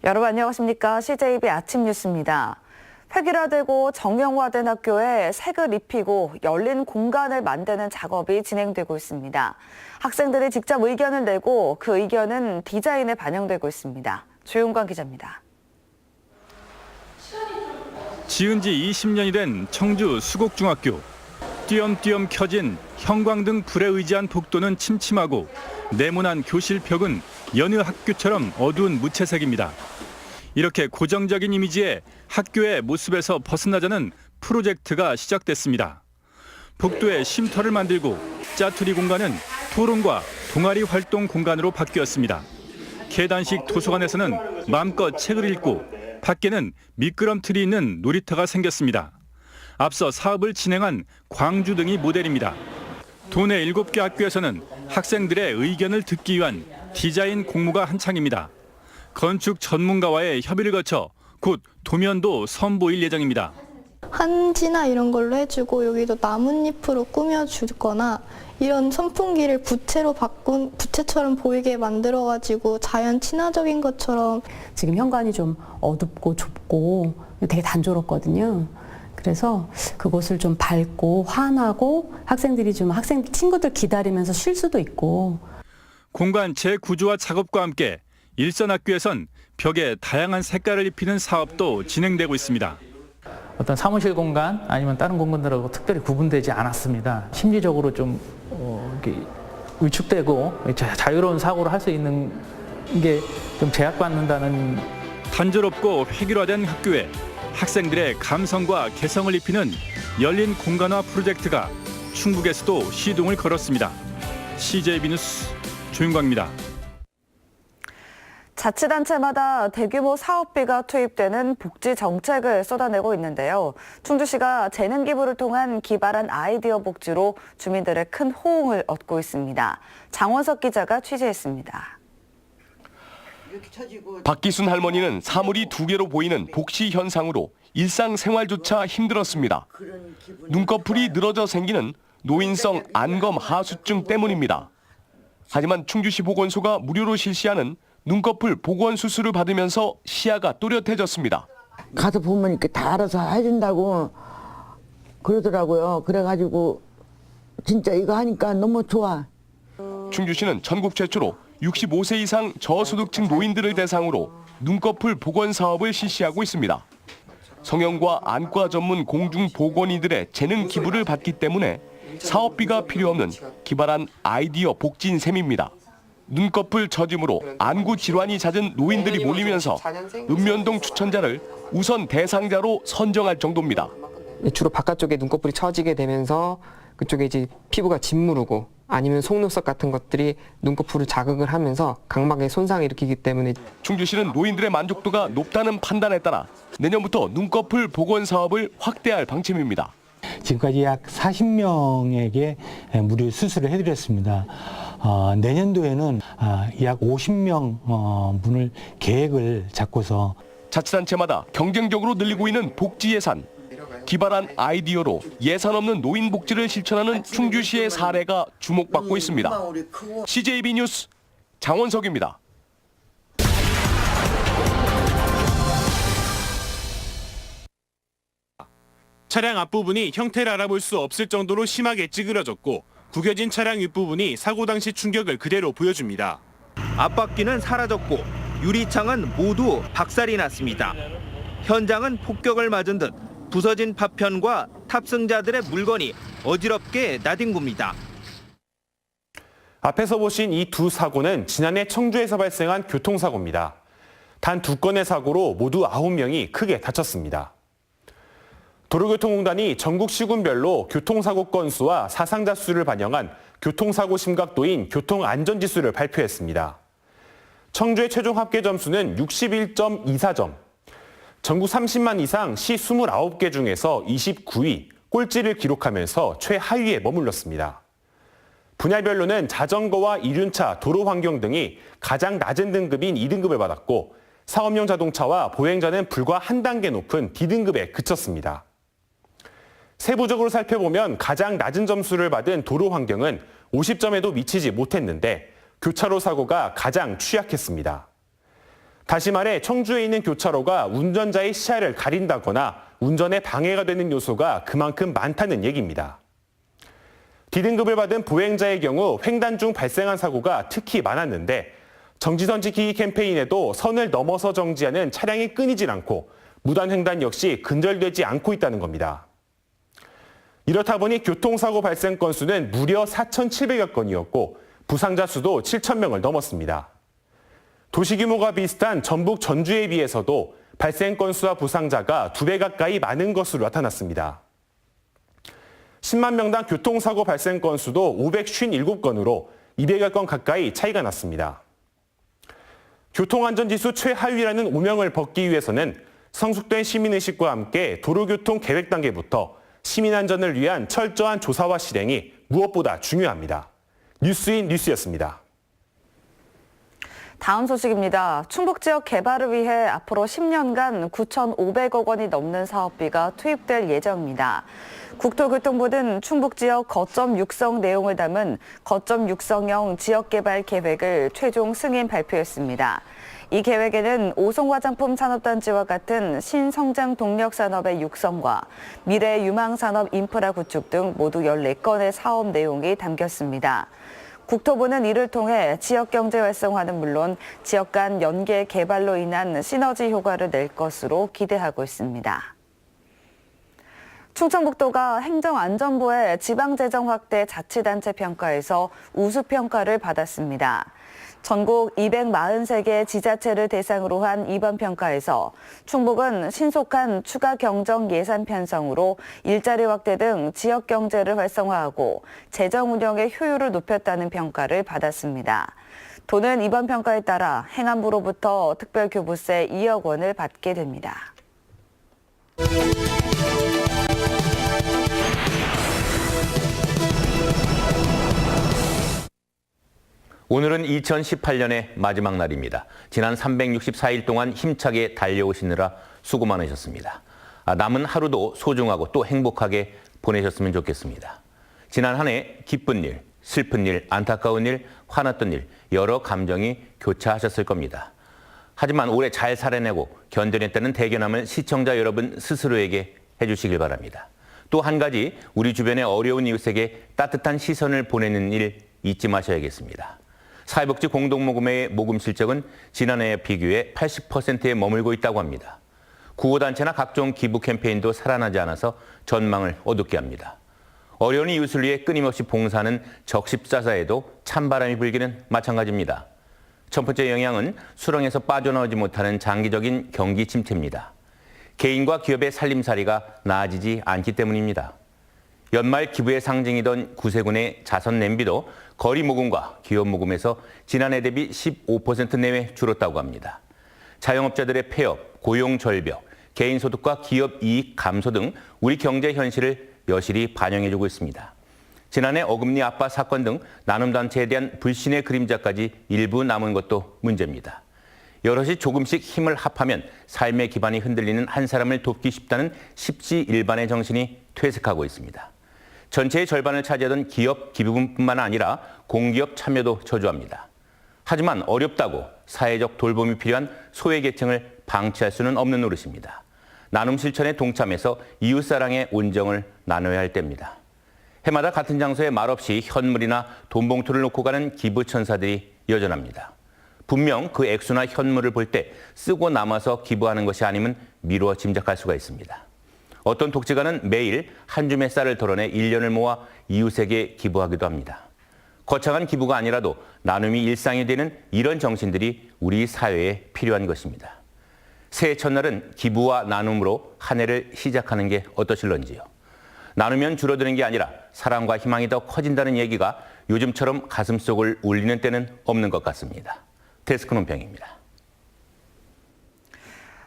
여러분 안녕하십니까? CJB 아침 뉴스입니다. 획일화되고 정형화된 학교에 색을 입히고 열린 공간을 만드는 작업이 진행되고 있습니다. 학생들이 직접 의견을 내고 그 의견은 디자인에 반영되고 있습니다. 조용관 기자입니다. 지은 지 20년이 된 청주 수곡중학교. 띄엄띄엄 켜진 형광등 불에 의지한 복도는 침침하고 네모난 교실 벽은 여느 학교처럼 어두운 무채색입니다. 이렇게 고정적인 이미지의 학교의 모습에서 벗어나자는 프로젝트가 시작됐습니다. 복도에 쉼터를 만들고 짜투리 공간은 토론과 동아리 활동 공간으로 바뀌었습니다. 계단식 도서관에서는 마음껏 책을 읽고 밖에는 미끄럼틀이 있는 놀이터가 생겼습니다. 앞서 사업을 진행한 광주 등이 모델입니다. 도내 7개 학교에서는 학생들의 의견을 듣기 위한 디자인 공모가 한창입니다. 건축 전문가와의 협의를 거쳐 곧 도면도 선보일 예정입니다. 한지나 이런 걸로 해주고 여기도 나뭇잎으로 꾸며주거나 이런 선풍기를 부채처럼 보이게 만들어가지고 자연 친화적인 것처럼. 지금 현관이 좀 어둡고 좁고 되게 단조롭거든요. 그래서 그곳을 좀 밝고 환하고 학생들이 좀 친구들 기다리면서 쉴 수도 있고. 공간 재구조화 작업과 함께 일선학교에선 벽에 다양한 색깔을 입히는 사업도 진행되고 있습니다. 어떤 사무실 공간 아니면 다른 공간들하고 특별히 구분되지 않았습니다. 심리적으로 좀 이렇게 위축되고 자유로운 사고를 할 수 있는 게 좀 제약받는다는. 단조롭고 획일화된 학교에 학생들의 감성과 개성을 입히는 열린 공간화 프로젝트가 충북에서도 시동을 걸었습니다. CJB 뉴스 조윤광입니다. 자치단체마다 대규모 사업비가 투입되는 복지 정책을 쏟아내고 있는데요. 충주시가 재능 기부를 통한 기발한 아이디어 복지로 주민들의 큰 호응을 얻고 있습니다. 장원석 기자가 취재했습니다. 박기순 할머니는 사물이 2개로 보이는 복시 현상으로 일상생활조차 힘들었습니다. 눈꺼풀이 늘어져 생기는 노인성 안검 하수증 때문입니다. 하지만 충주시 보건소가 무료로 실시하는 눈꺼풀 복원 수술을 받으면서 시야가 또렷해졌습니다. 가서 보면 이렇게 다 알아서 해준다고 그러더라고요. 그래가지고 진짜 이거 하니까 너무 좋아. 충주시는 전국 최초로 65세 이상 저소득층 노인들을 대상으로 눈꺼풀 복원 사업을 실시하고 있습니다. 성형과 안과 전문 공중 복원의들의 재능 기부를 받기 때문에 사업비가 필요 없는 기발한 아이디어 복지인 셈입니다. 눈꺼풀 처짐으로 안구 질환이 잦은 노인들이 몰리면서 읍면동 추천자를 우선 대상자로 선정할 정도입니다. 주로 바깥쪽에 눈꺼풀이 처지게 되면서 그쪽에 이제 피부가 짓무르고 아니면 속눈썹 같은 것들이 눈꺼풀을 자극을 하면서 각막에 손상을 일으키기 때문에. 충주시는 노인들의 만족도가 높다는 판단에 따라 내년부터 눈꺼풀 복원 사업을 확대할 방침입니다. 지금까지 약 40명에게 무료 수술을 해드렸습니다. 내년도에는 약 50명 분을 계획을 잡고서. 자치단체마다 경쟁적으로 늘리고 있는 복지 예산. 기발한 아이디어로 예산 없는 노인 복지를 실천하는 충주시의 사례가 주목받고 있습니다. CJB 뉴스 장원석입니다. 차량 앞부분이 형태를 알아볼 수 없을 정도로 심하게 찌그러졌고 구겨진 차량 윗부분이 사고 당시 충격을 그대로 보여줍니다. 앞바퀴는 사라졌고 유리창은 모두 박살이 났습니다. 현장은 폭격을 맞은 듯 부서진 파편과 탑승자들의 물건이 어지럽게 나뒹 겁니다. 앞에서 보신 이 두 사고는 지난해 청주에서 발생한 교통사고입니다. 단 2건의 사고로 모두 9명이 크게 다쳤습니다. 도로교통공단이 전국 시군별로 교통사고 건수와 사상자 수를 반영한 교통사고 심각도인 교통안전지수를 발표했습니다. 청주의 최종 합계 점수는 61.24점. 전국 30만 이상 시 29개 중에서 29위, 꼴찌를 기록하면서 최하위에 머물렀습니다. 분야별로는 자전거와 이륜차, 도로환경 등이 가장 낮은 등급인 2등급을 받았고 사업용 자동차와 보행자는 불과 한 단계 높은 D등급에 그쳤습니다. 세부적으로 살펴보면 가장 낮은 점수를 받은 도로환경은 50점에도 미치지 못했는데 교차로 사고가 가장 취약했습니다. 다시 말해 청주에 있는 교차로가 운전자의 시야를 가린다거나 운전에 방해가 되는 요소가 그만큼 많다는 얘기입니다. D등급을 받은 보행자의 경우 횡단 중 발생한 사고가 특히 많았는데 정지선 지키기 캠페인에도 선을 넘어서 정지하는 차량이 끊이질 않고 무단 횡단 역시 근절되지 않고 있다는 겁니다. 이렇다 보니 교통사고 발생 건수는 무려 4,700여 건이었고 부상자 수도 7,000명을 넘었습니다. 도시 규모가 비슷한 전북 전주에 비해서도 발생 건수와 부상자가 2배 가까이 많은 것으로 나타났습니다. 10만 명당 교통사고 발생 건수도 557건으로 200여 건 가까이 차이가 났습니다. 교통안전지수 최하위라는 오명을 벗기 위해서는 성숙된 시민의식과 함께 도로교통 계획 단계부터 시민안전을 위한 철저한 조사와 실행이 무엇보다 중요합니다. 뉴스인 뉴스였습니다. 다음 소식입니다. 충북 지역 개발을 위해 앞으로 10년간 9,500억 원이 넘는 사업비가 투입될 예정입니다. 국토교통부는 충북 지역 거점 육성 내용을 담은 거점 육성형 지역개발 계획을 최종 승인 발표했습니다. 이 계획에는 오송화장품 산업단지와 같은 신성장 동력 산업의 육성과 미래 유망산업 인프라 구축 등 모두 14건의 사업 내용이 담겼습니다. 국토부는 이를 통해 지역경제 활성화는 물론 지역 간 연계 개발로 인한 시너지 효과를 낼 것으로 기대하고 있습니다. 충청북도가 행정안전부의 지방재정 확대 자치단체 평가에서 우수평가를 받았습니다. 전국 243개 지자체를 대상으로 한 이번 평가에서 충북은 신속한 추가 경정 예산 편성으로 일자리 확대 등 지역 경제를 활성화하고 재정 운영의 효율을 높였다는 평가를 받았습니다. 도는 이번 평가에 따라 행안부로부터 특별교부세 2억 원을 받게 됩니다. 오늘은 2018년의 마지막 날입니다. 지난 364일 동안 힘차게 달려오시느라 수고 많으셨습니다. 남은 하루도 소중하고 또 행복하게 보내셨으면 좋겠습니다. 지난 한 해 기쁜 일, 슬픈 일, 안타까운 일, 화났던 일, 여러 감정이 교차하셨을 겁니다. 하지만 올해 잘 살아내고 견뎌냈다는 대견함을 시청자 여러분 스스로에게 해주시길 바랍니다. 또 한 가지 우리 주변의 어려운 이웃에게 따뜻한 시선을 보내는 일 잊지 마셔야겠습니다. 사회복지 공동모금회의 모금 실적은 지난해에 비교해 80%에 머물고 있다고 합니다. 구호단체나 각종 기부 캠페인도 살아나지 않아서 전망을 어둡게 합니다. 어려운 이웃을 위해 끊임없이 봉사하는 적십사사에도 찬바람이 불기는 마찬가지입니다. 첫 번째 영향은 수렁에서 빠져나오지 못하는 장기적인 경기 침체입니다. 개인과 기업의 살림살이가 나아지지 않기 때문입니다. 연말 기부의 상징이던 구세군의 자선 냄비도 거리 모금과 기업 모금에서 지난해 대비 15% 내외 줄었다고 합니다. 자영업자들의 폐업, 고용 절벽, 개인 소득과 기업 이익 감소 등 우리 경제 현실을 여실히 반영해주고 있습니다. 지난해 어금니 아빠 사건 등 나눔단체에 대한 불신의 그림자까지 일부 남은 것도 문제입니다. 여럿이 조금씩 힘을 합하면 삶의 기반이 흔들리는 한 사람을 돕기 쉽다는 십시일반의 정신이 퇴색하고 있습니다. 전체의 절반을 차지하던 기업 기부금뿐만 아니라 공기업 참여도 저조합니다. 하지만 어렵다고 사회적 돌봄이 필요한 소외계층을 방치할 수는 없는 노릇입니다. 나눔 실천에 동참해서 이웃사랑의 온정을 나눠야 할 때입니다. 해마다 같은 장소에 말없이 현물이나 돈봉투를 놓고 가는 기부천사들이 여전합니다. 분명 그 액수나 현물을 볼 때 쓰고 남아서 기부하는 것이 아니면 미루어 짐작할 수가 있습니다. 어떤 독재가는 매일 한 줌의 쌀을 덜어내 1년을 모아 이웃에게 기부하기도 합니다. 거창한 기부가 아니라도 나눔이 일상이 되는 이런 정신들이 우리 사회에 필요한 것입니다. 새해 첫날은 기부와 나눔으로 한 해를 시작하는 게 어떠실런지요. 나누면 줄어드는 게 아니라 사랑과 희망이 더 커진다는 얘기가 요즘처럼 가슴속을 울리는 때는 없는 것 같습니다. 데스크 논평입니다.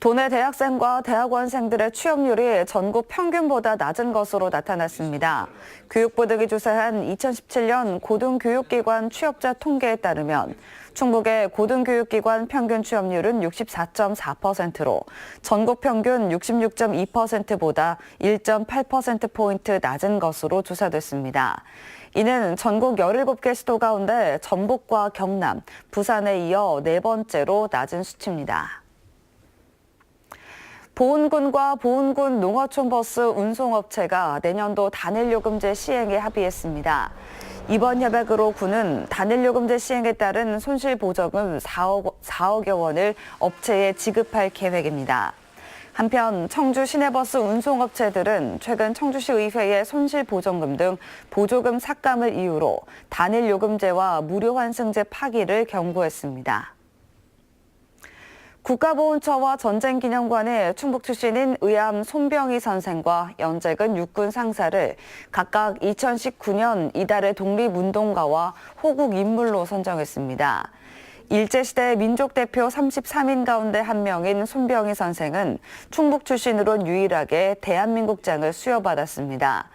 도내 대학생과 대학원생들의 취업률이 전국 평균보다 낮은 것으로 나타났습니다. 교육부 등이 조사한 2017년 고등교육기관 취업자 통계에 따르면 충북의 고등교육기관 평균 취업률은 64.4%로 전국 평균 66.2%보다 1.8%포인트 낮은 것으로 조사됐습니다. 이는 전국 17개 시도 가운데 전북과 경남, 부산에 이어 네 번째로 낮은 수치입니다. 보은군과 보은군 농어촌버스 운송업체가 내년도 단일요금제 시행에 합의했습니다. 이번 협약으로 군은 단일요금제 시행에 따른 손실보정금 4억여 원을 업체에 지급할 계획입니다. 한편 청주 시내버스 운송업체들은 최근 청주시 의회의 손실보정금 등 보조금 삭감을 이유로 단일요금제와 무료환승제 파기를 경고했습니다. 국가보훈처와 전쟁기념관에 충북 출신인 의암 손병희 선생과 연재근 육군 상사를 각각 2019년 이달의 독립운동가와 호국 인물로 선정했습니다. 일제시대 민족대표 33인 가운데 한 명인 손병희 선생은 충북 출신으론 유일하게 대한민국장을 수여받았습니다.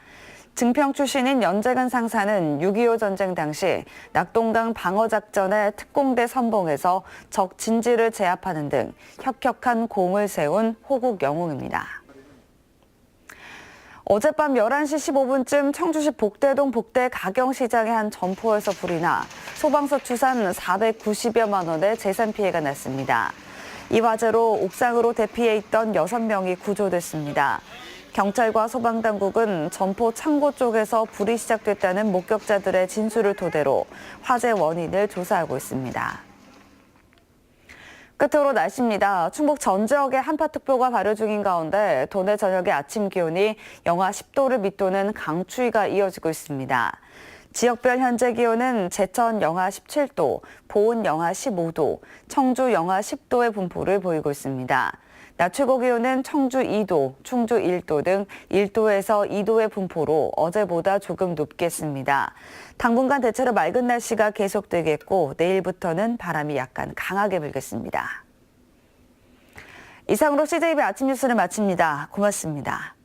증평 출신인 연재근 상사는 6.25 전쟁 당시 낙동강 방어작전의 특공대 선봉에서 적 진지를 제압하는 등 혁혁한 공을 세운 호국 영웅입니다. 어젯밤 11시 15분쯤 청주시 복대동 복대 가경시장의 한 점포에서 불이 나 소방서 추산 490여만 원의 재산 피해가 났습니다. 이 화재로 옥상으로 대피해 있던 6명이 구조됐습니다. 경찰과 소방당국은 점포 창고 쪽에서 불이 시작됐다는 목격자들의 진술을 토대로 화재 원인을 조사하고 있습니다. 끝으로 날씨입니다. 충북 전 지역에 한파특보가 발효 중인 가운데 도내 저녁의 아침 기온이 영하 10도를 밑도는 강추위가 이어지고 있습니다. 지역별 현재 기온은 제천 영하 17도, 보은 영하 15도, 청주 영하 10도의 분포를 보이고 있습니다. 낮 최고 기온은 청주 2도, 충주 1도 등 1도에서 2도의 분포로 어제보다 조금 높겠습니다. 당분간 대체로 맑은 날씨가 계속되겠고 내일부터는 바람이 약간 강하게 불겠습니다. 이상으로 CJB 아침 뉴스를 마칩니다. 고맙습니다.